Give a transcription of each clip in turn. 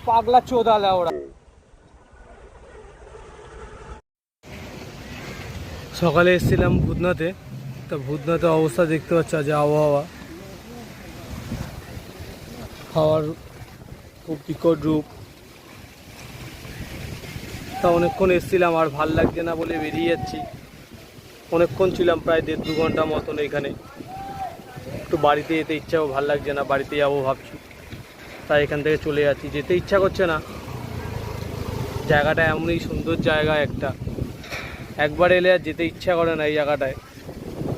পাগলা চোদালা ওরা। সকালে এসেছিলাম ভূতনাথে, তা ভূতনাথের অবস্থা দেখতে পাচ্ছ, যে আবহাওয়া খাওয়ার খুব বিকট রূপ। তা অনেকক্ষণ এসেছিলাম, আর ভাল লাগছে না বলে বেরিয়ে যাচ্ছি। অনেকক্ষণ ছিলাম, প্রায় 1.5-2 ঘন্টা মতন এখানে। একটু বাড়িতে যেতে ইচ্ছাও, ভাল লাগছে না, বাড়িতে যাবো ভাবছি, তাই এখান থেকে চলে যাচ্ছি। যেতে ইচ্ছা করছে না, জায়গাটা এমনই সুন্দর জায়গা একটা, একবার এলে আর যেতে ইচ্ছা করে না এই জায়গাটায়।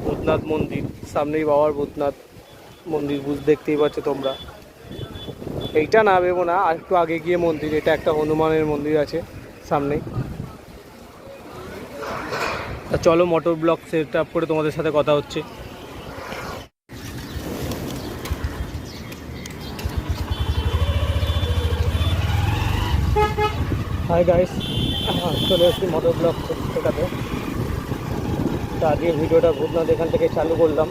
ভূতনাথ মন্দির সামনেই, বাবার ভূতনাথ মন্দির দেখতেই পাচ্ছ তোমরা। এইটা না ভেবো না, আর একটু আগে গিয়ে মন্দির, এটা একটা হনুমানের মন্দির আছে সামনেই। তা চলো মোটর ব্লগ সেট আপ করে তোমাদের সাথে কথা হচ্ছে। হাই গাইস, চলে এসেছি মোটর ব্লগ সেটাতে। তা আজকে ভিডিওটা ভূতনাথ এখান থেকে চালু করলাম।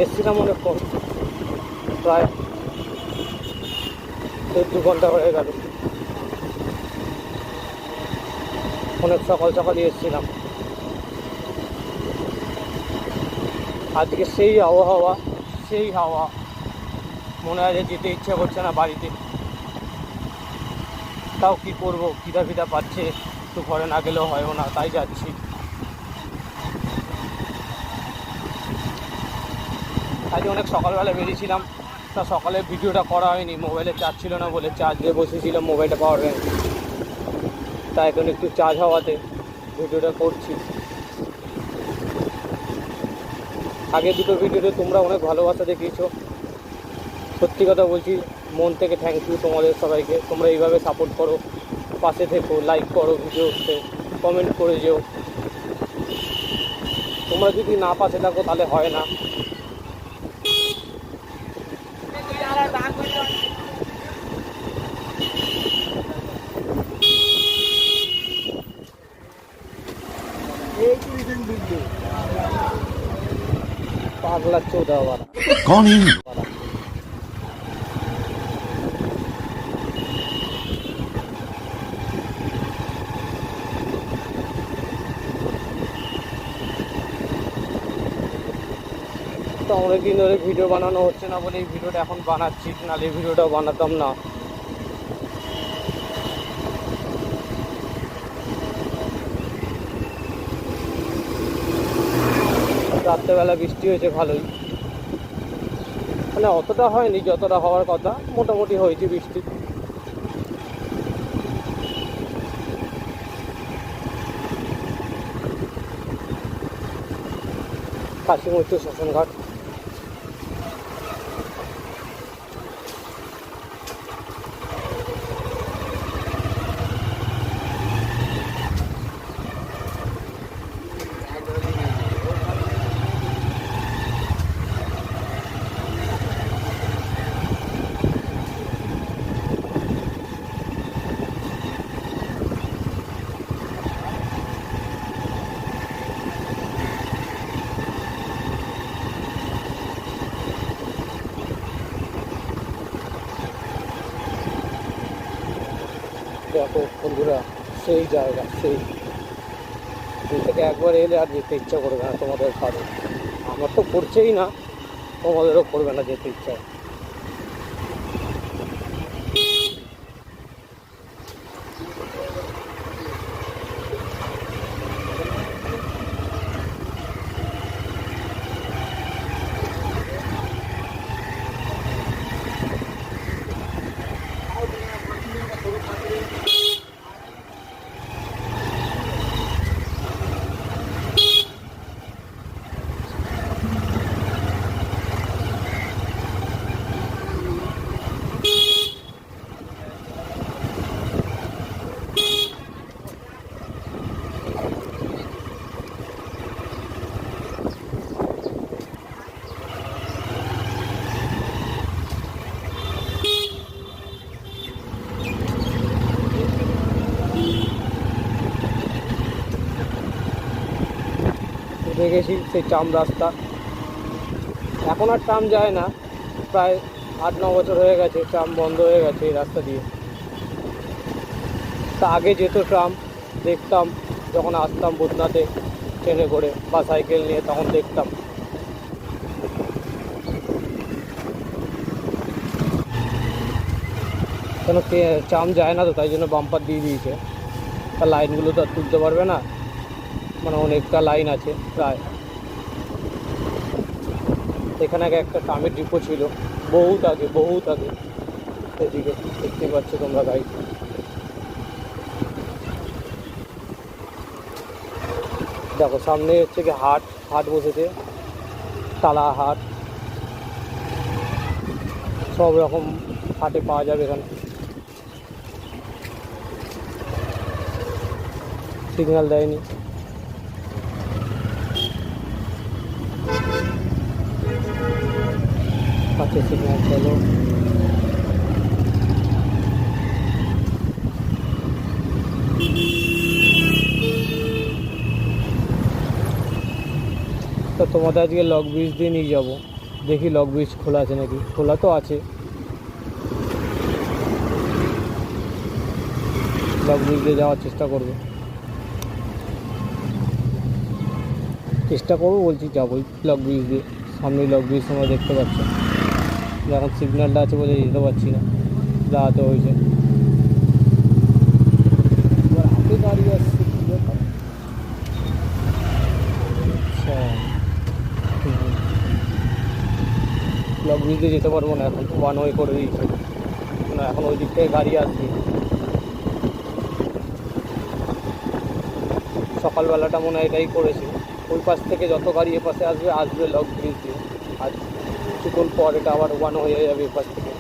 এসেছিলাম অনেকক্ষণ, প্রায় 1.5-2 ঘন্টা হয়ে গেল। অনেক সকাল সকালই এসেছিলাম। আজকে সেই আবহাওয়া, সেই হাওয়া, মনে হয় যে যেতে ইচ্ছা করছে না বাড়িতে। তাও কি করবো, খিদা ফিদা পাচ্ছে, একটু ঘরে না গেলেও হয়ও না, তাই যাচ্ছি। আজকে অনেক সকালবেলা বেরিয়েছিলাম, তা সকালে ভিডিওটা করা হয়নি, মোবাইলে চার্জ ছিল না বলে। চার্জ দিয়ে বসেছিলাম, মোবাইলটা পাওয়ার ব্যাংক, তাই এখন একটু চার্জ হওয়াতে ভিডিওটা করছি। আগে দুটো ভিডিওতে তোমরা অনেক ভালোবাসা দেখিয়েছো, সত্যি কথা বলছি, মন থেকে থ্যাংক ইউ তোমাদের সবাইকে। তোমরা এইভাবে সাপোর্ট করো, পাশে থেকো, লাইক করো, ভিডিওতে কমেন্ট করে যেও। তোমরা যদি না পাশে থাকো তাহলে হয় না। পাগলা চোদা বাড়া। कौन है? তো অনেকদিন ধরে ভিডিও বানানো হচ্ছে না বলে এই ভিডিওটা এখন বানাচ্ছি, নাহলে এই ভিডিওটাও বানাতাম না। রাত্রেবেলা বৃষ্টি হয়েছে ভালোই, মানে অতটা হয়নি যতটা হওয়ার কথা, মোটামুটি হয়েছে বৃষ্টি। কাশিমুত্তু শ্মশানঘাট। দেখো বন্ধুরা, সেই জায়গা, সেই থেকে একবার এলে আর যেতে ইচ্ছা করবে না তোমাদের কারো। আমার তো করছেই না, তোমাদেরও করবে না যেতে ইচ্ছা। উঠে গেছি সেই ট্রাম রাস্তা, এখন আর ট্রাম যায় না, প্রায় 8-9 বছর হয়ে গেছে ট্রাম বন্ধ হয়ে গেছে এই রাস্তা দিয়ে। তা আগে যেত ট্রাম, দেখতাম যখন আসতাম বুধনাতে ট্রেনে করে বা সাইকেল নিয়ে, তখন দেখতাম। কেন ট্রাম যায় না তো, তাই জন্য বাম্পার দিয়ে দিয়েছে। তার লাইনগুলো তো আর তুলতে পারবে না, মানে অনেকটা লাইন আছে প্রায়। এখানে আগে একটা ট্রামের ডিপো ছিল, বহুত আগে। এদিকে দেখতে পাচ্ছ তোমরা গাড়ি। দেখো সামনে হচ্ছে কি হাট বসেছে, তালা হাট, সব রকম হাটে পাওয়া যাবে এখানে। সিগন্যাল দেয়নি। আচ্ছা সিগন্যাল চলো। তো তোমাদের আজকে লক ব্রিজ দিয়ে নিয়ে যাবো, দেখি লক ব্রিজ খোলা আছে নাকি। খোলা তো আছে, লক ব্রিজ দিয়ে যাওয়ার চেষ্টা করবো বলছি, যাবোই লক ব্রিজ দিয়ে। সামনেই লক ব্রিজ তোমরা দেখতে পাচ্ছ। এখন সিগন্যালটা আছে বলে যেতে পারছি না, দাঁড়াতে হয়েছে। এবার হাতে গাড়ি আসছে, আচ্ছা লক ব্রিজ দিয়ে যেতে পারবো না, এখন ওয়ান ওয়ে করে দিয়েছে না, এখন ওই দিক থেকে গাড়ি আসবে। সকালবেলাটা মনে হয় এটাই করেছে, ওই পাশ থেকে যত গাড়ি এ পাশে আসবে লক ব্রিজ দিয়ে। আর কিছুক্ষণ পর এটা আবার ওয়ান হয়ে যাবে এ পাশ থেকে।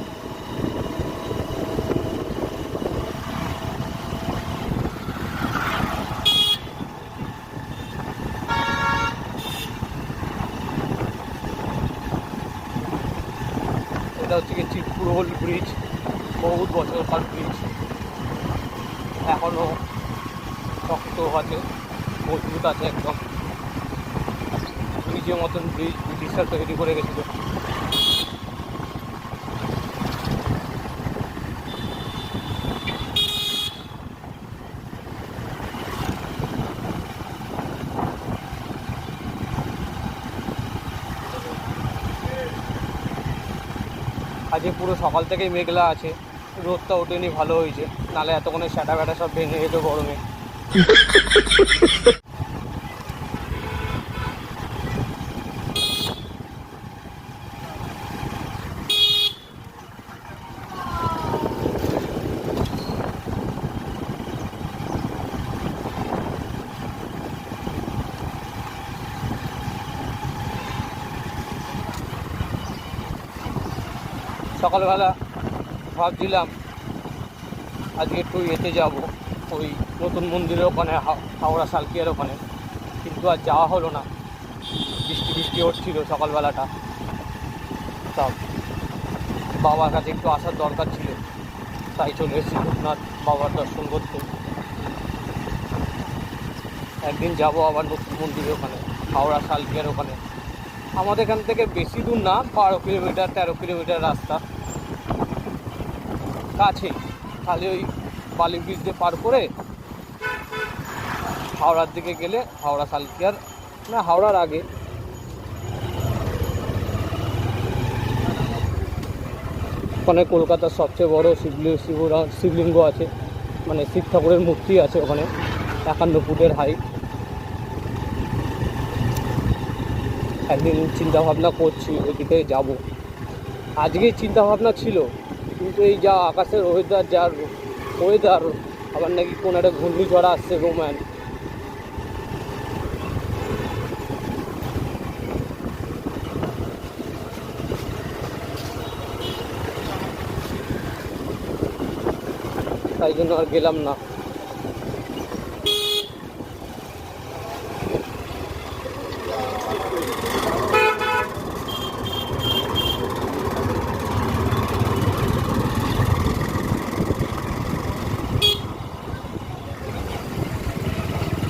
এটা হচ্ছে কি চিৎপুরহোল ব্রিজ, বহুত বছরকার ব্রিজ, এখনও শক্ত আছে, মজবুত আছে একদম। ব্রিজের মতন ব্রিজ ব্রিটিশরা তৈরি করে গেছিল। আজকে পুরো সকাল থেকেই মেঘলা আছে, রোদটা ওঠেনি, ভালো হয়েছে, নাহলে এতক্ষণে স্যাটা ব্যাটা সব ভেঙে যেত গরমে। সকালবেলা ভাবছিলাম আজকে একটু এতে যাব, ওই নতুন মন্দিরের ওখানে, হাওড়া সালকিয়ার ওখানে, কিন্তু আর যাওয়া হলো না, বৃষ্টি হচ্ছিল সকালবেলাটা। তা বাবার কাছে একটু আসার দরকার ছিল, তাই চলে এসেছি লোকনাথ বাবার দর্শন করতে। একদিন যাব আবার নতুন মন্দিরের ওখানে, হাওড়া সালকিয়ার ওখানে। আমাদের এখান থেকে বেশি দূর না, 12 কিলোমিটার 13 কিলোমিটার রাস্তা, কাছেই। খালি ওই বালি ব্রিজ দিয়ে পার করে হাওড়ার দিকে গেলে, হাওড়া সালকিয়ার না, হাওড়ার আগে ওখানে কলকাতার সবচেয়ে বড় শিবলিঙ্গ আছে, মানে শিব ঠাকুরের মূর্তি আছে ওখানে, 51 ফুটের হাইট। একদিন চিন্তাভাবনা করছি ওইদিকে যাব, আজকেই চিন্তাভাবনা ছিল, কিন্তু এই যা আকাশের ওয়েদার, আবার নাকি কোন একটা ঘূর্ণিঝড় আসছে রোমান, তাই জন্য আর গেলাম না।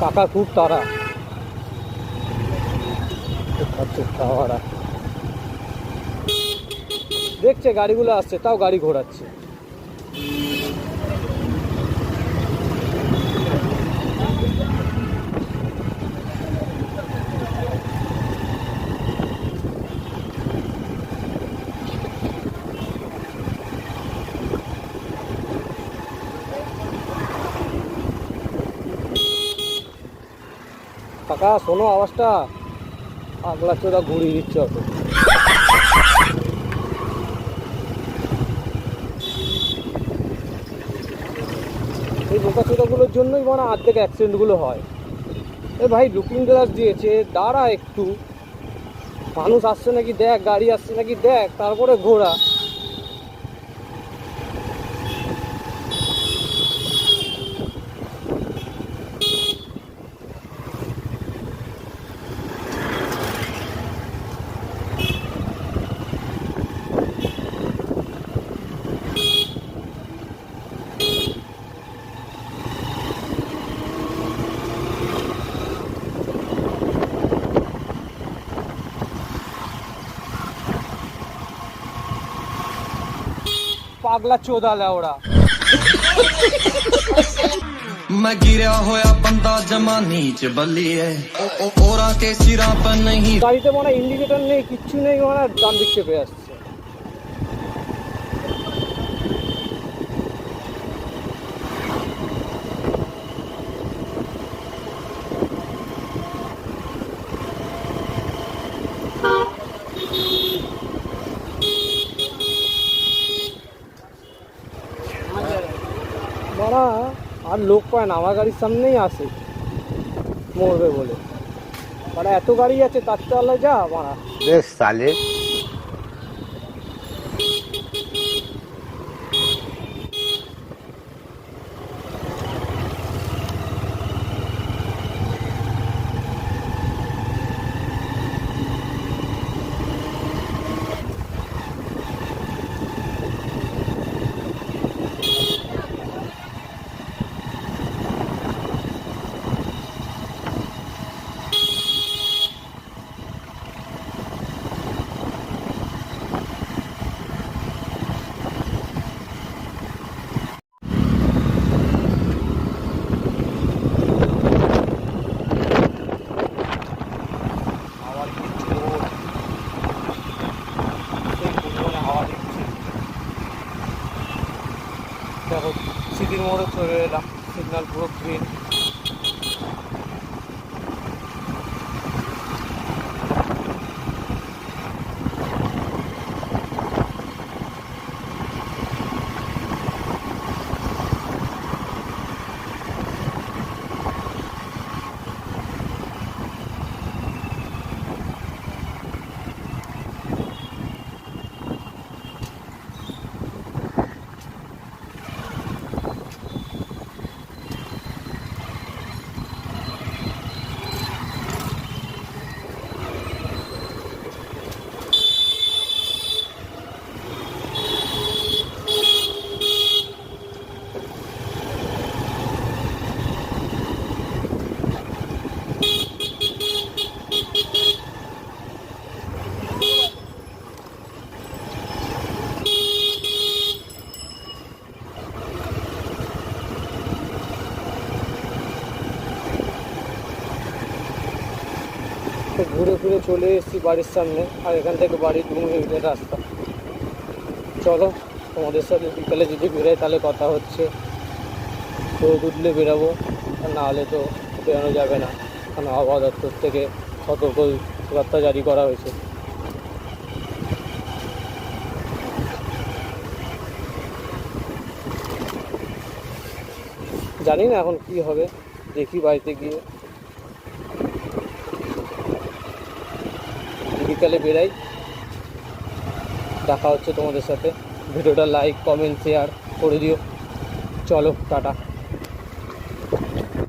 কাকা খুব তাড়া, দেখছে গাড়িগুলো আসছে, তাও গাড়ি ঘোরাচ্ছে। কাকা শোনো আওয়াজটা, আগলা চোরা ঘুরিয়ে দিচ্ছে অত। এই বোকা চোরাগুলোর জন্যই মানে অর্ধেক অ্যাক্সিডেন্টগুলো হয়। এ ভাই লুকিং গ্লাস দিয়েছে, দাঁড়া একটু, মানুষ আসছে নাকি দেখ, গাড়ি আসছে নাকি দেখ, তারপরে ঘোরা। पागला चौदा लौड़ा मैं गिरा होया बंदा जमा नीच बलिए ओरा के सिरा पर नहीं গাড়িতে মনে ইন্ডিকেটর নেই, কিচ্ছু নেই, মানে ডান দিক চেপে আসছে। মারা আর লোক পায় না, আমার গাড়ির সামনেই আসে মরবে বলে। মানে এত গাড়ি আছে, তার চালা যা মারা বেশ সালে। দেখো সিটির মোড়ে চলে এলাম, সিগন্যাল পুরো গ্রিন। ঘুরে ফিরে চলে এসেছি বাড়ির সামনে, আর এখান থেকে বাড়ির 2 মিনিটের রাস্তা। চলো তোমাদের সাথে বিকালে যদি বেরোয় তাহলে কথা হচ্ছে, তো উঠলে বেরাবো, আর না হলে তো বেরোনো যাবে না, কারণ আবহাওয়া দপ্তর থেকে সতর্কবার্তা জারি করা হয়েছে। জানি না এখন কি হবে, দেখি বাড়িতে গিয়ে। বিকালে বেরাই, দেখা হচ্ছে তোমাদের সাথে। ভিডিওটা লাইক কমেন্ট শেয়ার করে দিও। চলো টাটা।